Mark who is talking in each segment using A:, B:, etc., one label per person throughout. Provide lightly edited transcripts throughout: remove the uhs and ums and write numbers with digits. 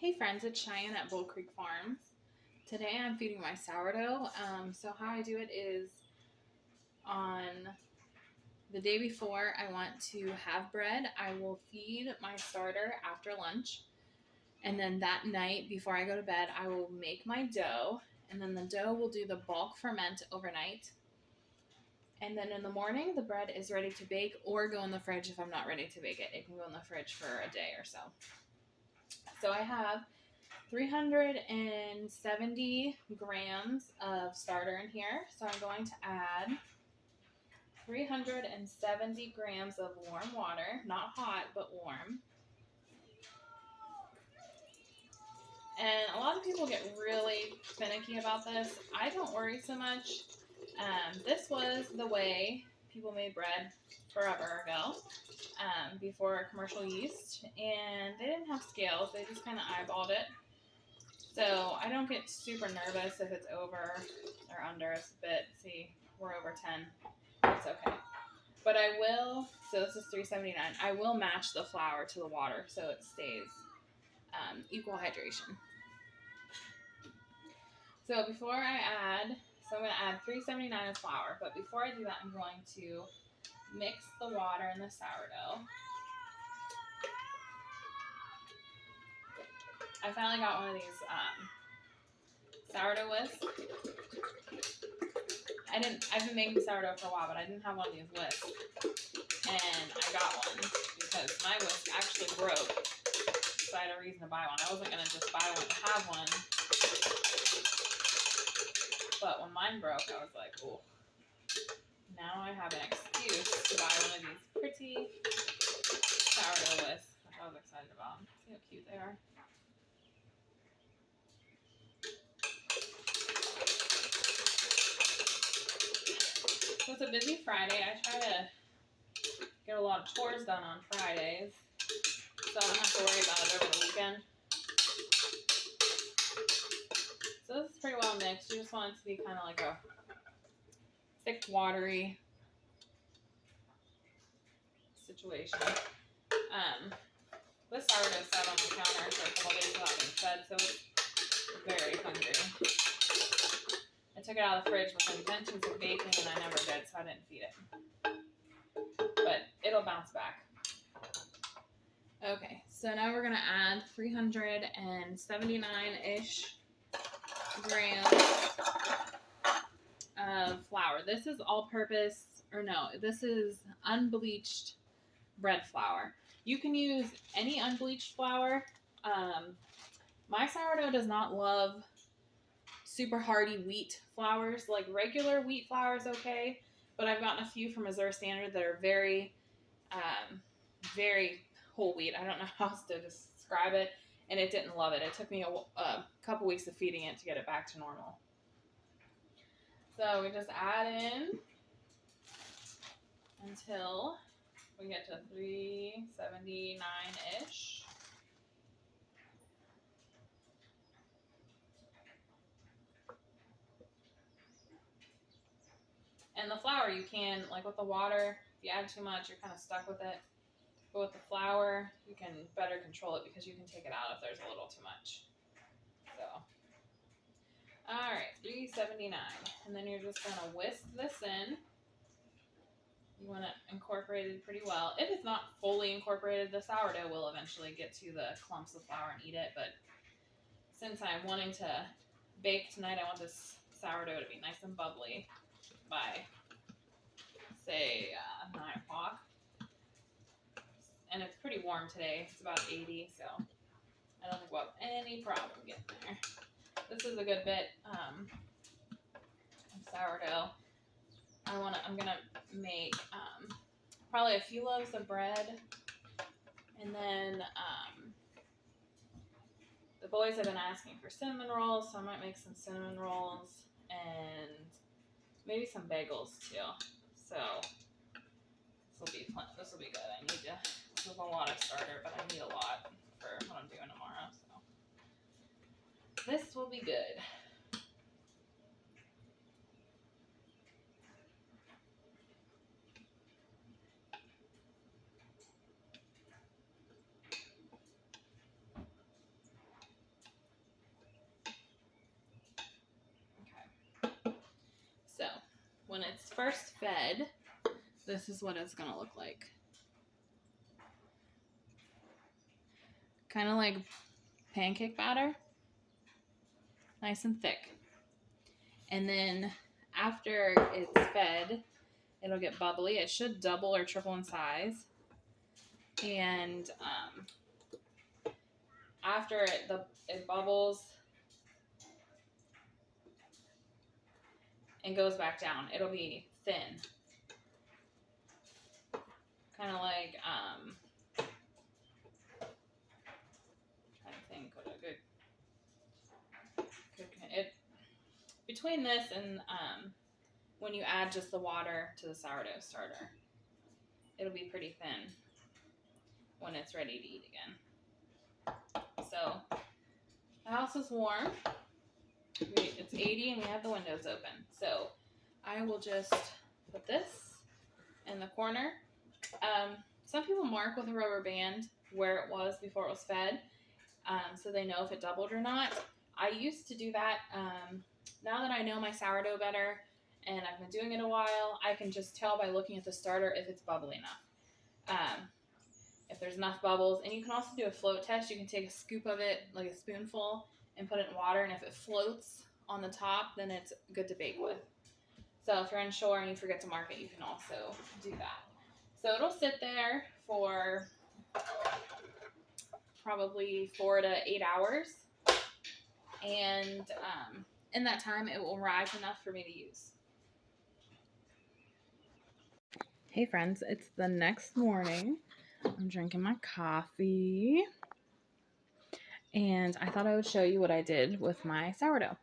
A: Hey friends, it's Cheyenne at Bull Creek Farms. Today I'm feeding my sourdough. So how I do it is on the day before I want to have bread, I will feed my starter after lunch. And then that night before I go to bed, I will make my dough. And then the dough will do the bulk ferment overnight. And then in the morning, the bread is ready to bake or go in the fridge if I'm not ready to bake it. It can go in the fridge for a day or so. So I have 370 grams of starter in here. So I'm going to add 370 grams of warm water, not hot, but warm. And a lot of people get really finicky about this. I don't worry so much. This was the way people made bread forever ago, before commercial yeast. And they didn't have scales. They just kind of eyeballed it. So I don't get super nervous if it's over or under. It's a bit, see, we're over 10. It's okay. But I will, so this is 379. I will match the flour to the water so it stays equal hydration. So before I add, so I'm going to add 379 of flour. But before I do that, I'm going to mix the water and the sourdough. I finally got one of these sourdough whisks. I've been making sourdough for a while, but I didn't have one of these whisks. And I got one because my whisk actually broke. So I had a reason to buy one. I wasn't going to just buy one to have one. But when mine broke, I was like, oh, now I have an excuse to buy one of these pretty sourdough whisks, which I was excited about. See how cute they are. So it's a busy Friday. I try to get a lot of chores done on Fridays, so I don't have to worry about it over the weekend. So this is pretty well mixed. You just want it to be kind of like a thick, watery situation. This sourdough sat on the counter for a couple days without being fed, so it's very hungry. I took it out of the fridge with intentions of baking, and I never did, so I didn't feed it. But it'll bounce back. Okay, so now we're going to add 379-ish grams of flour. This is all-purpose, or no, this is unbleached bread flour. You can use any unbleached flour. My sourdough does not love super hearty wheat flours. Like regular wheat flour is okay, but I've gotten a few from Missouri Standard that are very, very whole wheat. I don't know how else to describe it, and it didn't love it. It took me a couple weeks of feeding it to get it back to normal. So we just add in until we get to 379-ish. And the flour, you can, like with the water, if you add too much, you're kind of stuck with it. But with the flour, you can better control it because you can take it out if there's a little too much. So, all right, 379. And then you're just going to whisk this in. You want it incorporated pretty well. If it's not fully incorporated, the sourdough will eventually get to the clumps of flour and eat it. But since I'm wanting to bake tonight, I want this sourdough to be nice and bubbly by, say, 9 o'clock. And it's pretty warm today. It's about 80, so I don't think we'll have any problem getting there. This is a good bit of sourdough. I'm gonna make probably a few loaves of bread, and then the boys have been asking for cinnamon rolls, so I might make some cinnamon rolls and maybe some bagels too. So this will be good. I need to. This is a lot of starter, but I need a lot for what I'm doing tomorrow. So this will be good. when it's first fed, this is what it's going to look like. Kind of like pancake batter. Nice and thick. And then after it's fed, it'll get bubbly. It should double or triple in size. And after it bubbles and goes back down, it'll be thin. Kind of like, trying to think what a good it between this and when you add just the water to the sourdough starter, it'll be pretty thin when it's ready to eat again. So the house is warm. It's 80 and we have the windows open. So I will just put this in the corner. Some people mark with a rubber band where it was before it was fed, so they know if it doubled or not. I used to do that. Now that I know my sourdough better and I've been doing it a while, I can just tell by looking at the starter if it's bubbly enough. If there's enough bubbles, and you can also do a float test. You can take a scoop of it, like a spoonful, and put it in water, and if it floats on the top, then it's good to bake with. So if you're unsure and you forget to mark it, you can also do that. So it'll sit there for probably 4 to 8 hours. And in that time, it will rise enough for me to use. Hey friends, it's the next morning. I'm drinking my coffee. And I thought I would show you what I did with my sourdough.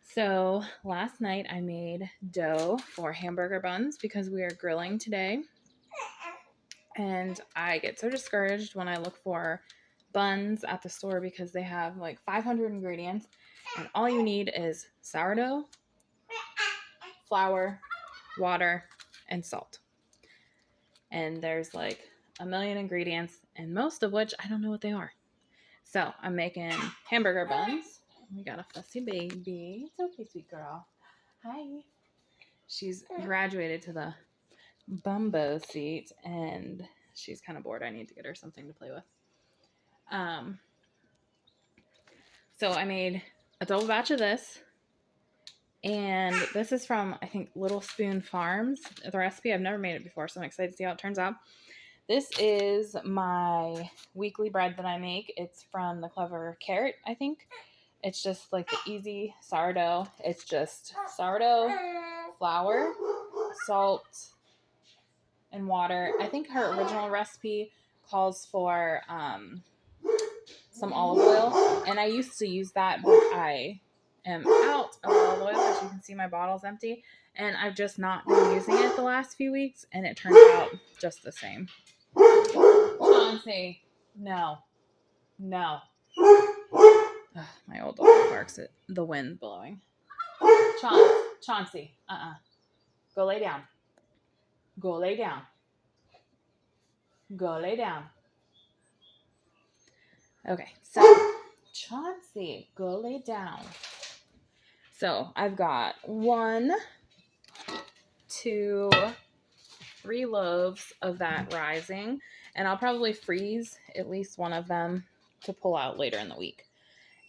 A: So last night I made dough for hamburger buns because we are grilling today. And I get so discouraged when I look for buns at the store because they have like 500 ingredients and all you need is sourdough, flour, water, and salt. And there's like a million ingredients and most of which I don't know what they are. So I'm making hamburger buns. We got a fussy baby. It's okay, sweet girl. Hi. She's graduated to the bumbo seat and she's kind of bored. I need to get her something to play with. So I made a double batch of this, and this is from, I think, Little Spoon Farms. The recipe, I've never made it before, so I'm excited to see how it turns out. This is my weekly bread that I make. It's from the Clever Carrot, I think. It's just like the easy sourdough. It's just sourdough, flour, salt, and water. I think her original recipe calls for some olive oil, and I used to use that, but I am out of olive oil. As you can see, my bottle's empty, and I've just not been using it the last few weeks, and it turns out just the same. Chauncey, no. Ugh, my old dog barks at the wind blowing. Chauncey, go lay down. Go lay down. Go lay down. Okay, so Chauncey, go lay down. So I've got 1, 2, 3 loaves of that rising, and I'll probably freeze at least one of them to pull out later in the week.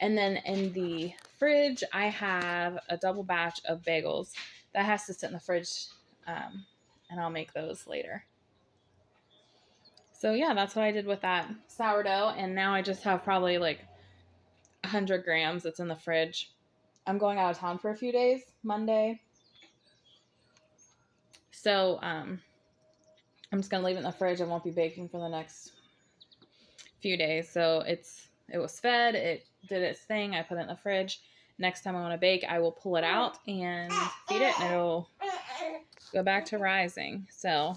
A: And then in the fridge, I have a double batch of bagels that has to sit in the fridge, and I'll make those later. So yeah, that's what I did with that sourdough, and now I just have probably like 100 grams that's in the fridge. I'm going out of town for a few days, Monday. So I'm just going to leave it in the fridge. I won't be baking for the next few days. So it was fed. It did its thing. I put it in the fridge. Next time I want to bake, I will pull it out and feed it, and it'll go back to rising. So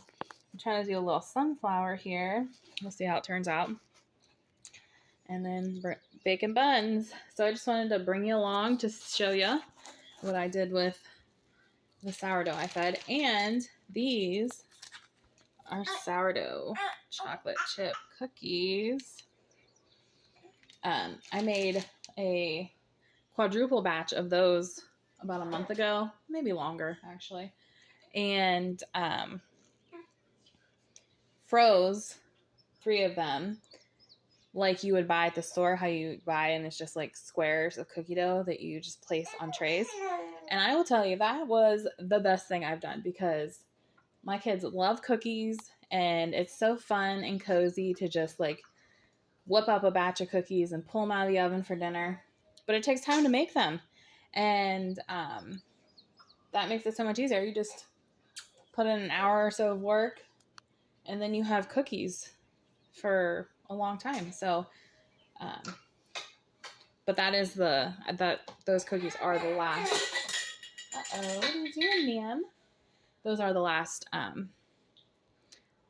A: I'm trying to do a little sunflower here. We'll see how it turns out. And then bacon buns. So I just wanted to bring you along to show you what I did with the sourdough I fed. And these are sourdough chocolate chip cookies. I made a quadruple batch of those about a month ago, maybe longer actually. and froze 3 of them like you would buy at the store, how you buy, and it's just like squares of cookie dough that you just place on trays. And I will tell you, that was the best thing I've done, because my kids love cookies, and it's so fun and cozy to just like whip up a batch of cookies and pull them out of the oven for dinner. But it takes time to make them, and that makes it so much easier. You just put in an hour or so of work, and then you have cookies for a long time. So, but that is those cookies are the last. What are you doing, ma'am? Those are the last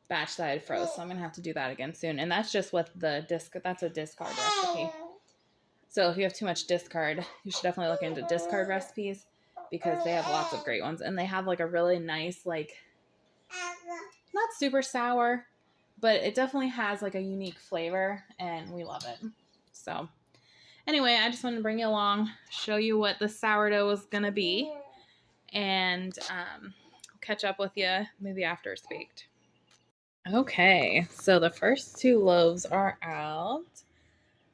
A: batch that I froze, so I'm gonna have to do that again soon. And that's just with the that's a discard recipe. So if you have too much discard, you should definitely look into discard recipes, because they have lots of great ones, and they have like a really nice, like, not super sour, but it definitely has like a unique flavor, and we love it. So anyway, I just wanted to bring you along, show you what the sourdough is gonna be, and catch up with you maybe after it's baked. Okay, so the first 2 loaves are out.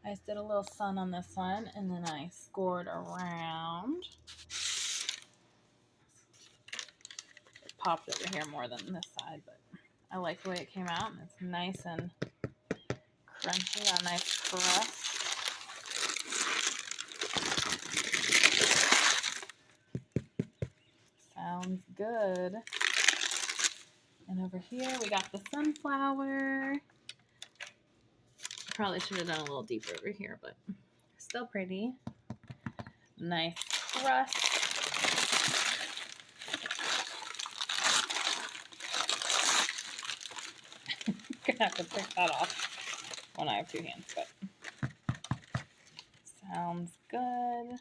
A: I just did a little sun on this one, and then I scored around. It popped over here more than this side, but I like the way it came out, and it's nice and crunchy, got a nice crust. Sounds good. And over here we got the sunflower. Probably should have done a little deeper over here, but still pretty. Nice crust. Gonna have to pick that off when I have 2 hands, but sounds good.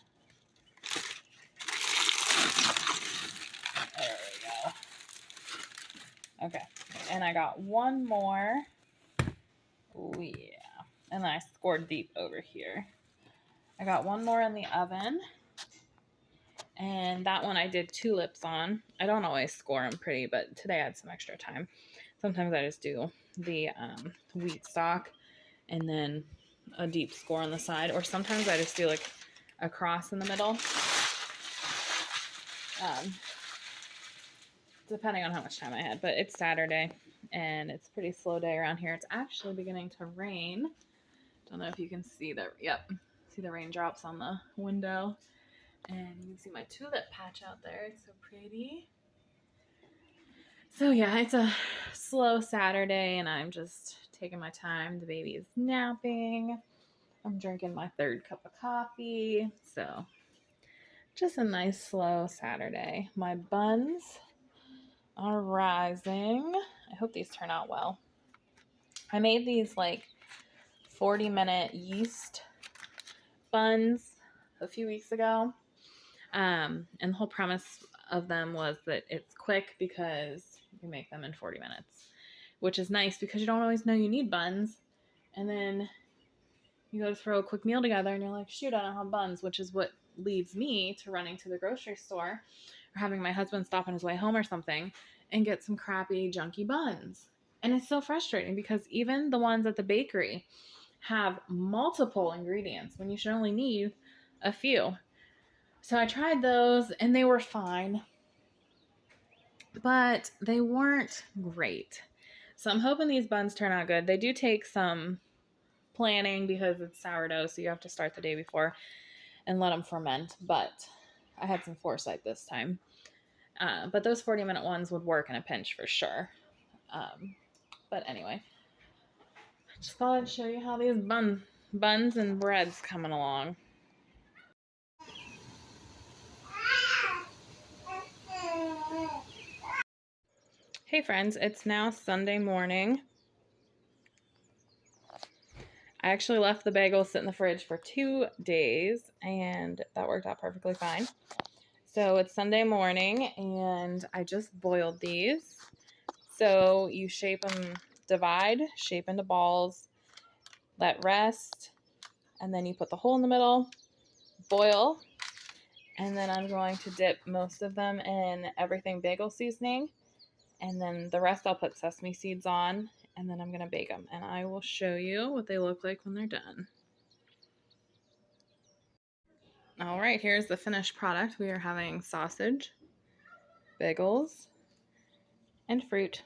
A: There we go. Okay, and I got one more. Oh yeah, and then I scored deep over here. I got one more in the oven, and that one I did tulips on. I don't always score them pretty, but today I had some extra time. Sometimes I just do the wheat stock and then a deep score on the side, or sometimes I just do like a cross in the middle, depending on how much time I had. But it's Saturday, and it's a pretty slow day around here. It's actually beginning to rain. Don't know if you can see the, see the raindrops on the window, and you can see my tulip patch out there. It's so pretty. So yeah, it's a slow Saturday, and I'm just taking my time. The baby is napping. I'm drinking my 3rd cup of coffee. So just a nice slow Saturday. My buns are rising. I hope these turn out well. I made these like 40-minute yeast buns a few weeks ago. And the whole premise of them was that it's quick because you make them in 40 minutes, which is nice because you don't always know you need buns. And then you go to throw a quick meal together and you're like, shoot, I don't have buns, which is what leads me to running to the grocery store or having my husband stop on his way home or something and get some crappy, junky buns. And it's so frustrating because even the ones at the bakery have multiple ingredients when you should only need a few. So I tried those and they were fine, but they weren't great. So I'm hoping these buns turn out good. They do take some planning because it's sourdough, so you have to start the day before and let them ferment, but I had some foresight this time. But those 40-minute ones would work in a pinch for sure. But anyway, I just thought I'd show you how these buns and bread's coming along. Hey friends, it's now Sunday morning. I actually left the bagels sit in the fridge for 2 days, and that worked out perfectly fine. So it's Sunday morning, and I just boiled these. So you shape them, divide, shape into balls, let rest, and then you put the hole in the middle, boil, And then I'm going to dip most of them in everything bagel seasoning. And then the rest I'll put sesame seeds on. And then I'm going to bake them. And I will show you what they look like when they're done. All right, here's the finished product. We are having sausage, bagels, and fruit.